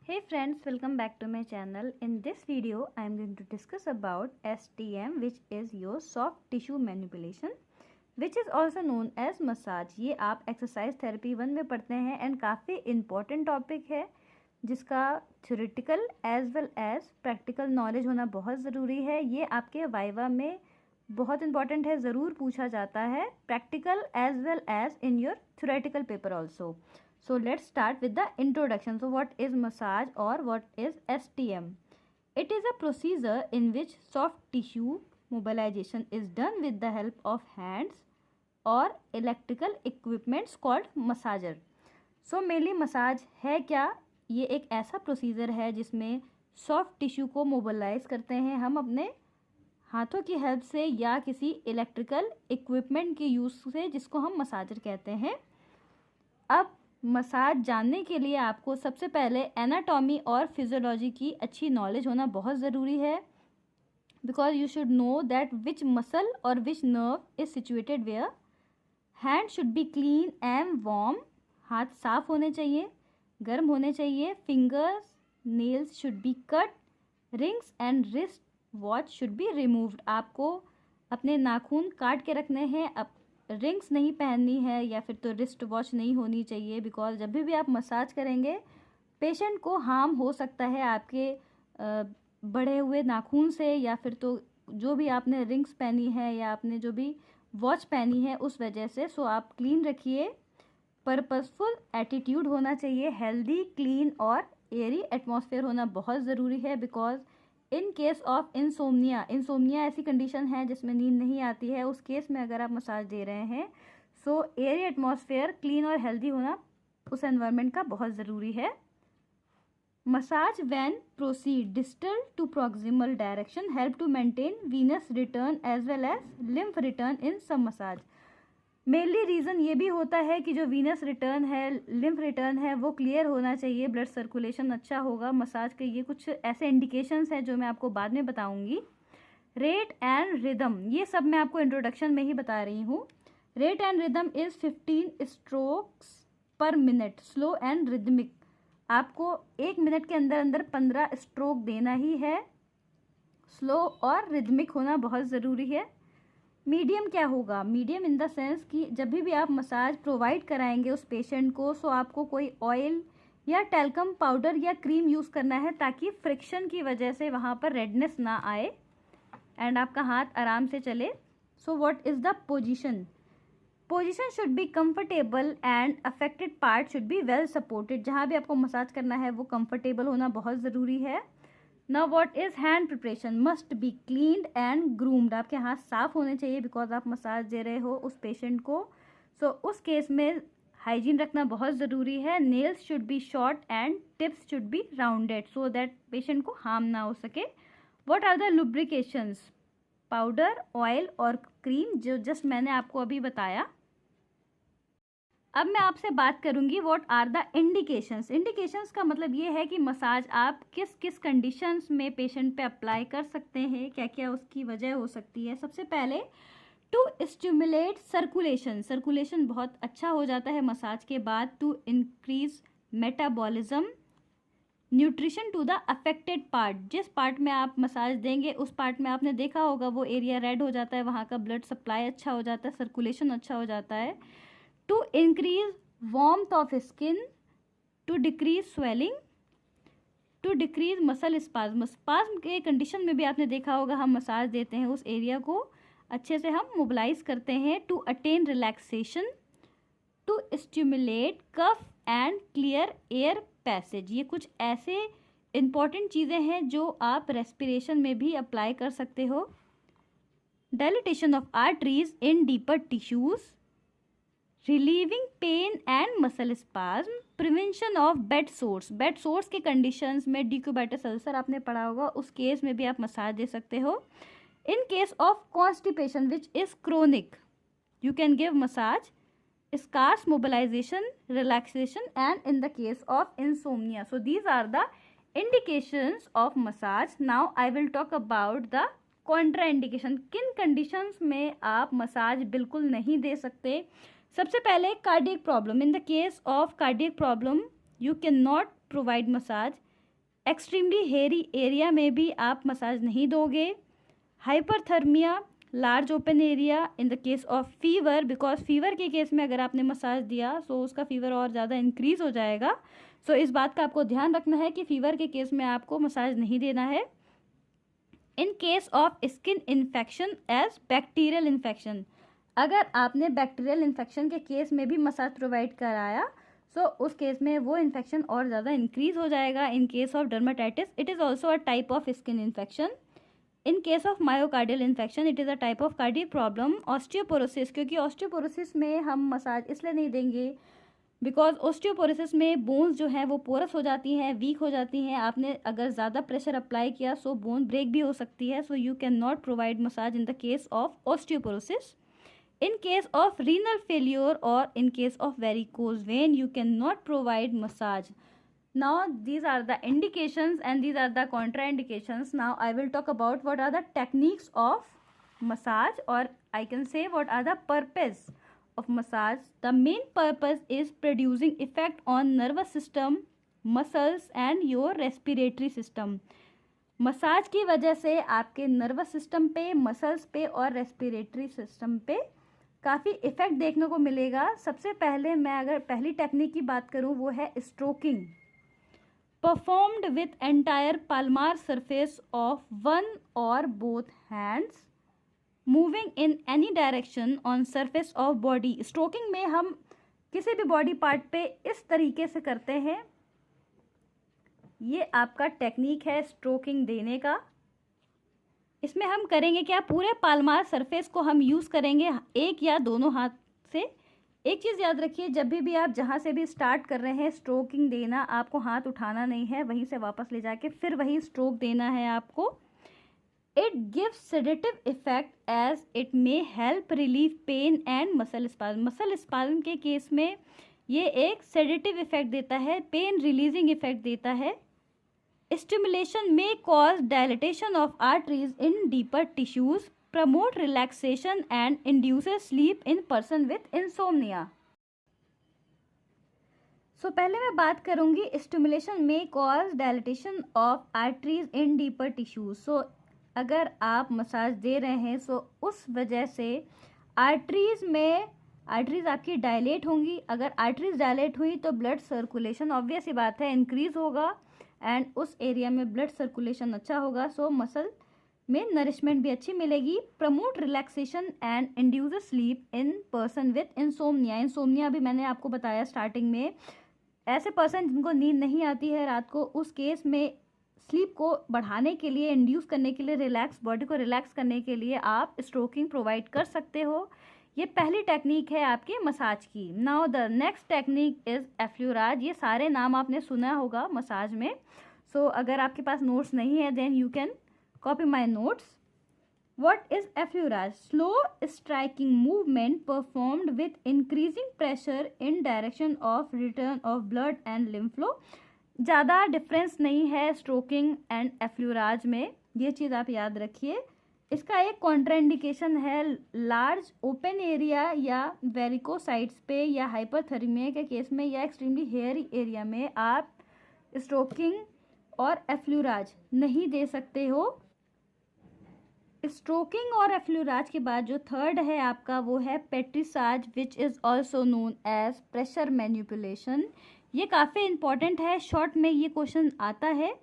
Hey friends, welcome back to my channel. In this video, I am going to discuss about STM, which is your soft tissue manipulation, which is also known as massage. ये आप exercise therapy 1 में पढ़ते हैं and काफ़ी important topic है जिसका theoretical as well as practical knowledge होना बहुत ज़रूरी है. ये आपके वाइवा में बहुत इंपॉर्टेंट है, ज़रूर पूछा जाता है, practical as well as in your theoretical paper also. So let's start with the introduction. So what is massage or what is STM? It is a procedure in which soft tissue mobilization is done with the help of hands or electrical equipments called massager. So mainly massage है क्या? ये एक ऐसा procedure है जिसमें soft tissue को mobilise करते हैं हम अपने हाथों की हेल्प से या किसी इलेक्ट्रिकल इक्विपमेंट के यूज़ से, जिसको हम मसाजर कहते हैं. अब मसाज जानने के लिए आपको सबसे पहले एनाटॉमी और फिजियोलॉजी की अच्छी नॉलेज होना बहुत ज़रूरी है, because you should know that which muscle और which nerve is situated where. Hand should be clean and warm, हाथ साफ होने चाहिए, गर्म होने चाहिए. Fingers nails should be cut, rings and wrist watch should be removed. आपको अपने नाखून काट के रखने हैं, रिंग्स नहीं पहननी है या फिर तो रिस्ट वॉच नहीं होनी चाहिए, बिकॉज जब भी आप मसाज करेंगे पेशेंट को हार्म हो सकता है आपके बढ़े हुए नाखून से, या फिर तो जो भी आपने रिंग्स पहनी है या आपने जो भी वॉच पहनी है उस वजह से. सो आप क्लीन रखिए, पर्पसफुल एटीट्यूड होना चाहिए, हेल्दी क्लीन और एयरी एटमॉस्फेयर होना बहुत ज़रूरी है. Because in case of insomnia ऐसी कंडीशन है जिसमें नींद नहीं आती है, उस केस में अगर आप मसाज दे रहे हैं, सो एयरी एटमॉस्फेयर क्लीन और हेल्दी होना उस एनवायरनमेंट का बहुत ज़रूरी है. Massage when proceed distal to proximal direction help to maintain venous return as well as lymph return in some massage. Mainly reason ये भी होता है कि जो वीनस रिटर्न है, लिम्फ रिटर्न है, वो क्लियर होना चाहिए, ब्लड सर्कुलेशन अच्छा होगा मसाज के. ये कुछ ऐसे इंडिकेशंस हैं जो मैं आपको बाद में बताऊंगी. रेट एंड रिदम, ये सब मैं आपको इंट्रोडक्शन में ही बता रही हूँ. Rate and rhythm is 15 strokes पर मिनट, स्लो एंड रिदमिक. आपको 1 मिनट के अंदर अंदर 15 स्ट्रोक देना ही है. स्लो और रिदमिक होना बहुत ज़रूरी है. मीडियम क्या होगा? मीडियम इन द सेंस कि जब भी आप मसाज प्रोवाइड कराएंगे उस पेशेंट को, सो आपको कोई ऑयल या टैल्कम पाउडर या क्रीम यूज़ करना है ताकि फ्रिक्शन की वजह से वहाँ पर रेडनेस ना आए एंड आपका हाथ आराम से चले. So what is the position? Position should be comfortable and affected part should be well supported. जहाँ भी आपको मसाज करना है वो कंफर्टेबल होना बहुत ज़रूरी है. Now what is hand preparation? Must be cleaned and groomed. आपके हाथ साफ होने चाहिए बिकॉज आप मसाज दे रहे हो उस पेशेंट को. सो उस केस में हाइजीन रखना बहुत ज़रूरी है. Nails should be short and tips should be rounded so that patient को हार्म ना हो सके. What are the lubrications? Powder, oil और क्रीम, जो जस्ट मैंने आपको अभी बताया. अब मैं आपसे बात करूंगी what are the indications. Indications का मतलब ये है कि मसाज आप किस किस कंडीशंस में पेशेंट पे अप्लाई कर सकते हैं, क्या क्या उसकी वजह हो सकती है. सबसे पहले टू स्टिमुलेट सर्कुलेशन. सर्कुलेशन बहुत अच्छा हो जाता है मसाज के बाद. To increase metabolism. Nutrition to the affected part. जिस पार्ट में आप मसाज देंगे उस पार्ट में आपने देखा होगा वो एरिया रेड हो जाता है, वहाँ का ब्लड सप्लाई अच्छा हो जाता है, सर्कुलेशन अच्छा हो जाता है. To increase warmth of skin, to decrease swelling, to decrease muscle spasm. Spasm के कंडीशन में भी आपने देखा होगा हम मसाज देते हैं, उस एरिया को अच्छे से हम मोबिलाइज करते हैं. To attain relaxation, to stimulate cough and clear air passage. ये कुछ ऐसे इंपॉर्टेंट चीज़ें हैं जो आप रेस्पिरेशन में भी अप्लाई कर सकते हो. Dilatation of arteries in deeper tissues, relieving pain and muscle spasm, prevention of bed sores. Bed sores के कंडीशंस में डिक्यूबाइटिस अल्सर आपने पढ़ा होगा, उस केस में भी आप मसाज दे सकते हो. In case of constipation which is chronic you can give massage. Scars mobilization, relaxation and in the case of insomnia. So these are the indications of massage. Now I will talk about the contraindication. किन conditions में आप massage बिल्कुल नहीं दे सकते. सबसे पहले cardiac problem. In the case of cardiac problem you can not provide massage. Extremely hairy area में भी आप मसाज नहीं दोगे। Hyperthermia, large open area in the case of fever, because fever के केस में अगर आपने मसाज दिया सो उसका फीवर और ज़्यादा इंक्रीज हो जाएगा। सो इस बात का आपको ध्यान रखना है कि फीवर के केस में आपको मसाज नहीं देना है। In case of skin infection as bacterial infection, अगर आपने बैक्टीरियल इन्फेक्शन के केस में भी मसाज प्रोवाइड कराया सो उस केस में वो इन्फेक्शन और ज़्यादा इंक्रीज हो जाएगा। इन case of dermatitis it is also a type of skin infection. In case of myocardial infection it is a type of cardiac problem. Osteoporosis, क्योंकि ऑस्टियोपोरोसिस में हम मसाज इसलिए नहीं देंगे बिकॉज ऑस्टियोपोरोसिस में बोन्स जो हैं वो पोरस हो जाती हैं, वीक हो जाती हैं। आपने अगर ज़्यादा प्रेशर अप्लाई किया सो बोन ब्रेक भी हो सकती है। So you can not provide massage in the case of osteoporosis. In case of renal failure or in case of varicose vein, you cannot provide massage. Now, these are the indications and these are the contraindications. Now, I will talk about what are the techniques of massage, or I can say what are the purpose of massage. The main purpose is producing effect on nervous system, muscles and your respiratory system. Massage की वजह से आपके nervous system पे, muscles पे और respiratory system पे काफ़ी effect देखने को मिलेगा। सबसे पहले मैं अगर पहली टेक्निक की बात करूं वो है stroking, performed with entire palmar surface of one और both hands, moving in any direction on surface of body. Stroking में हम किसी भी बॉडी पार्ट पे इस तरीके से करते हैं। ये आपका टेक्निक है स्ट्रोकिंग देने का। इसमें हम करेंगे क्या, पूरे पाल्मार सरफेस को हम यूज़ करेंगे एक या दोनों हाथ से। एक चीज़ याद रखिए, जब भी आप जहाँ से भी स्टार्ट कर रहे हैं स्ट्रोकिंग देना, आपको हाथ उठाना नहीं है, वहीं से वापस ले जाके फिर वही स्ट्रोक देना है आपको। It gives sedative effect as it may help relieve pain and muscle spasm. Muscle spasm के केस में ये एक सेडेटिव इफेक्ट देता है, पेन रिलीजिंग इफेक्ट देता है। Stimulation may cause dilatation of arteries in deeper tissues, promote relaxation and induces sleep in person with insomnia. So पहले मैं बात करूँगी stimulation may cause dilatation of arteries in deeper tissues. So अगर आप massage दे रहे हैं so उस वजह से आर्टरीज आपकी डायलेट होंगी। अगर आर्टरीज डायलेट हुई तो ब्लड सर्कुलेशन ऑब्वियस ही बात है इंक्रीज होगा एंड उस एरिया में ब्लड सर्कुलेशन अच्छा होगा। सो मसल में नरिशमेंट भी अच्छी मिलेगी। Promote relaxation and induce sleep in person with insomnia. Insomnia भी मैंने आपको बताया स्टार्टिंग में, ऐसे पर्सन जिनको नींद नहीं आती है रात को, उस केस में स्लीप को बढ़ाने के लिए, इंड्यूस करने के लिए, रिलैक्स बॉडी को रिलैक्स करने के लिए आप स्ट्रोकिंग प्रोवाइड कर सकते हो। ये पहली टेक्निक है आपके मसाज की। Now the next technique is effleurage. ये सारे नाम आपने सुना होगा मसाज में। सो अगर आपके पास नोट्स नहीं है then you can copy my notes. What is effleurage? Slow striking movement performed with increasing pressure in direction of return of blood and lymph flow. ज़्यादा डिफरेंस नहीं है स्ट्रोकिंग एंड एफ्लूराज में, ये चीज़ आप याद रखिए। इसका एक कॉन्ट्राइंडिकेशन है, लार्ज ओपन एरिया या वेरिकोसाइट्स पे या हाइपरथर्मिया के केस में या एक्सट्रीमली हेयरी एरिया में आप स्ट्रोकिंग और एफ्लूराज नहीं दे सकते हो। स्ट्रोकिंग और एफ्लूराज के बाद जो थर्ड है आपका वो है petrissage, which is also known as pressure manipulation. ये काफ़ी इंपॉर्टेंट है, शॉर्ट में ये क्वेश्चन आता है।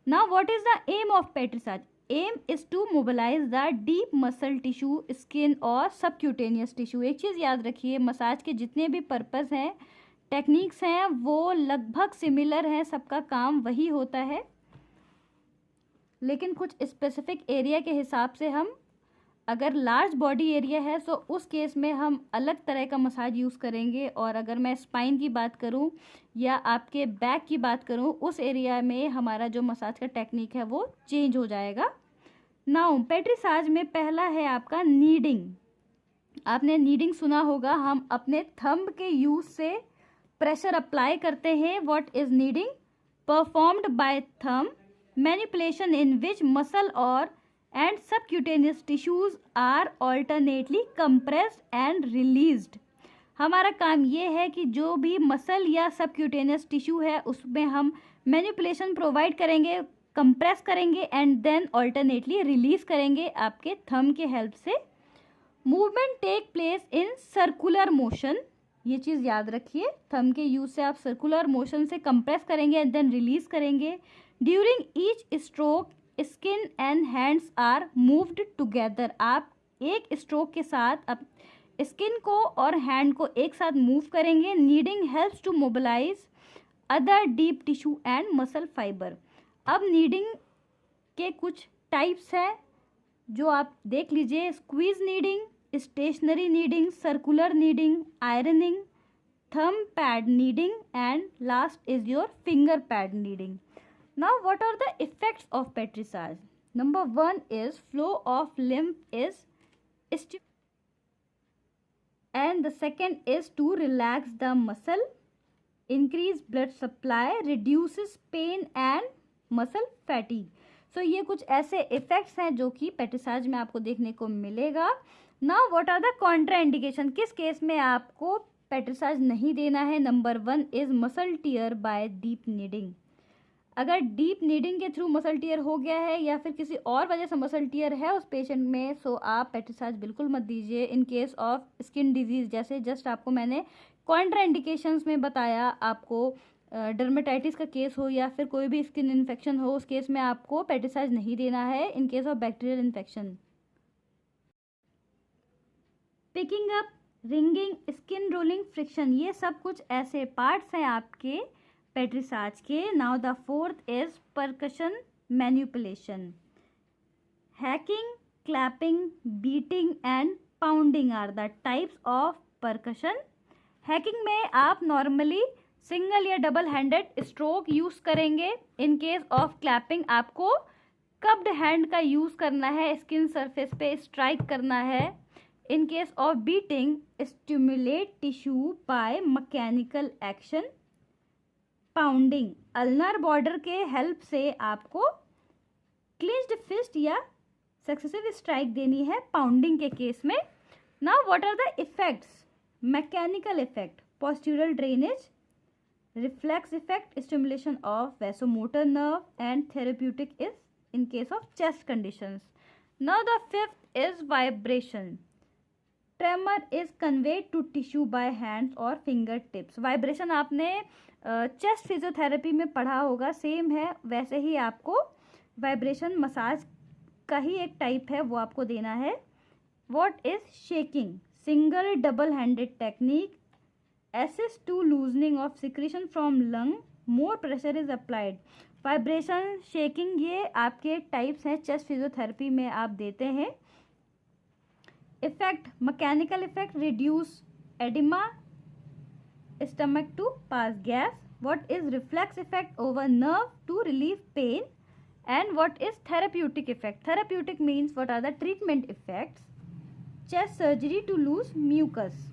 Now what is the aim of petrissage? Aim is to mobilise the deep muscle tissue, skin और सबक्यूटेनियस टिश्यू। एक चीज़ याद रखिए, मसाज के जितने भी पर्पस हैं, टेक्निक्स हैं, वो लगभग सिमिलर हैं, सबका काम वही होता है, लेकिन कुछ स्पेसिफिक एरिया के हिसाब से हम, अगर लार्ज बॉडी एरिया है तो उस केस में हम अलग तरह का मसाज यूज़ करेंगे, और अगर मैं स्पाइन की बात करूं या आपके बैक की बात करूं, उस एरिया में हमारा जो मसाज का टेक्निक है वो चेंज हो जाएगा। नाउ पेट्रिसाज में पहला है आपका नीडिंग। आपने नीडिंग सुना होगा, हम अपने थंब के यूज से प्रेशर अप्लाई करते हैं। What is kneading? Performed by thumb manipulation in which muscle और and subcutaneous tissues are alternately compressed and released. हमारा काम ये है कि जो भी मसल या सबक्यूटेनियस टिश्यू है उसमें हम मैनिपुलेशन प्रोवाइड करेंगे, कंप्रेस करेंगे एंड देन ऑल्टरनेटली रिलीज करेंगे आपके थंब के हेल्प से। Movement take place in circular motion, ये चीज़ याद रखिए, थंब के यूज से आप सर्कुलर मोशन से कंप्रेस करेंगे एंड देन रिलीज करेंगे। During each stroke skin and hands are moved together, आप एक स्ट्रोक के साथ अब स्किन को और हैंड को एक साथ मूव करेंगे। Kneading helps to mobilise other deep tissue and muscle fibre. अब नीडिंग के कुछ टाइप्स हैं जो आप देख लीजिए, squeeze kneading, stationary kneading, circular kneading, ironing, thumb pad kneading and last is your finger pad kneading. Now what are the effects of petrissage? Number 1 is flow of lymph is and the second is to relax the muscle, increase blood supply, reduces pain and muscle fatigue. So ये कुछ ऐसे effects हैं जो कि पेट्रिसाज में आपको देखने को मिलेगा। Now what are the contraindication? किस केस में आपको पेट्रिसाज नहीं देना है? Number 1 is muscle tear by deep kneading. अगर डीप नीडिंग के थ्रू मसल टीयर हो गया है या फिर किसी और वजह से मसल टीयर है उस पेशेंट में, सो आप पेट्रिसाज बिल्कुल मत दीजिए। इन केस ऑफ स्किन डिजीज, जैसे जस्ट आपको मैंने कॉन्ट्रा इंडिकेशंस में बताया, आपको डर्मेटाइटिस का केस हो या फिर कोई भी स्किन इन्फेक्शन हो, उस केस में आपको पेट्रिसाज नहीं देना है। In case of bacterial infection, picking up, wringing, skin rolling, friction, ये सब कुछ ऐसे पार्ट्स हैं आपके पेट्रिसाज के। Now the 4th is percussion manipulation. Hacking, clapping, beating and pounding are the types of percussion. Hacking में आप नॉर्मली सिंगल या डबल हैंडेड स्ट्रोक यूज करेंगे। इन केस ऑफ क्लैपिंग आपको कप्ड हैंड का यूज करना है, स्किन सरफेस पे strike करना है। In case of beating, stimulate tissue by mechanical action. Pounding, ulnar border के हेल्प से आपको क्लिंच्ड फिस्ट या सक्सेसिव स्ट्राइक देनी है पाउंडिंग के केस में। Now what are the effects? Mechanical effect, posterior drainage, reflex effect, stimulation of vasomotor nerve, and therapeutic is in case of chest conditions. Now the 5th is vibration. Tremor is conveyed to tissue by hands or fingertips. Vibration आपने chest physiotherapy में पढ़ा होगा, same है वैसे ही आपको vibration massage का ही एक type है, वो आपको देना है। What is shaking? Single double handed technique, assist to loosening of secretion from lung, more pressure is applied. Vibration, shaking, ये आपके टाइप्स हैं, चेस्ट फिजियोथेरेपी में आप देते हैं। Effect, mechanical effect, reduce oedema, stomach to pass gas. What is reflex effect? Over nerve to relieve pain. And what is therapeutic effect? Therapeutic means what are the treatment effects? Chest surgery to loose mucus.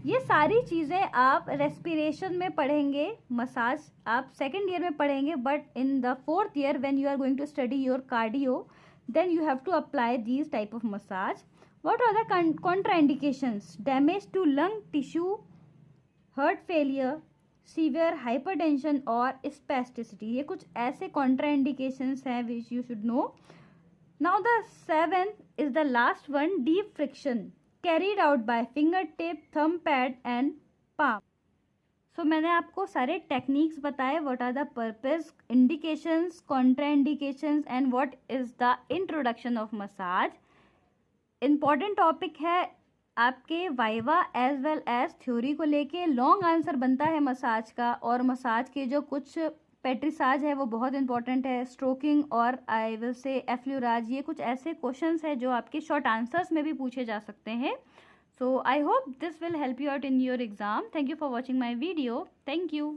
ये सारी चीज़ें आप respiration में पढ़ेंगे, massage आप second year में पढ़ेंगे, but in the 4th year when you are going to study your cardio, then you have to apply these type of massage. What are the contraindications? Damage to lung tissue, heart failure, severe hypertension और spasticity, ये कुछ ऐसे contraindications हैं which you should know. Now the 7th is the last one, deep friction, carried out by fingertip, thumb pad and palm. So मैंने आपको सारे techniques बताए, what are the purpose, indications, contraindications and what is the introduction of massage. important topic है आपके viva as well as theory को लेके। Long answer बनता है मसाज का, और मसाज के जो कुछ पेट्रिसाज है वो बहुत इंपॉर्टेंट है। स्ट्रोकिंग और आई विल से एफ्लूराज, ये कुछ ऐसे क्वेश्चंस हैं जो आपके शॉर्ट आंसर्स में भी पूछे जा सकते हैं। So I hope this will help you out in your exam. Thank you for watching my video. Thank you.